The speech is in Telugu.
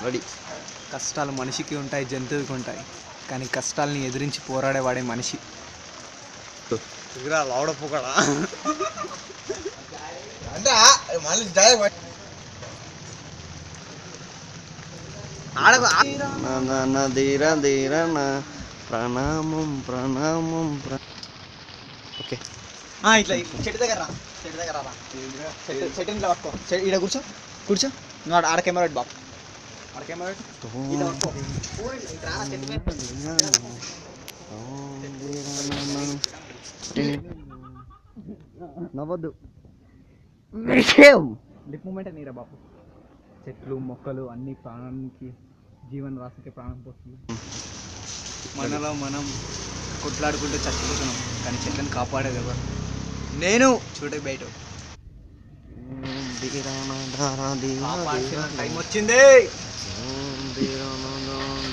రెడీ. కష్టాలు మనిషికి ఉంటాయి, జంతువుకి ఉంటాయి, కానీ కష్టాలని ఎదిరించి పోరాడేవాడే మనిషి. లౌడ పోకడా అంటే మళ్ళీ ప్రణామం ప్రణామం. ఓకే ఇట్లా చెట్టు దగ్గర రా, చెట్టు దగ్గర రా, చెట్టు ఇంట్లో పట్టుకో, ఇక్కడ కూర్చో, కూర్చో, నువ్వు ఆడ కెమెరా పెట్టి బాబు, ఆడ కెమెరా నవ్వద్దు. లిప్ మూమెంట్ నీరా బాబు. చెట్లు మొక్కలు అన్ని ప్రాణానికి, జీవన రాశికి ప్రాణం పోస్తుంది. మనలో మనం కొట్లాడుకుంటూ చచ్చిపోతున్నాం, కానీ చెట్లను కాపాడేది ఎవరు? నేను చూడే బయట టైం వచ్చింది.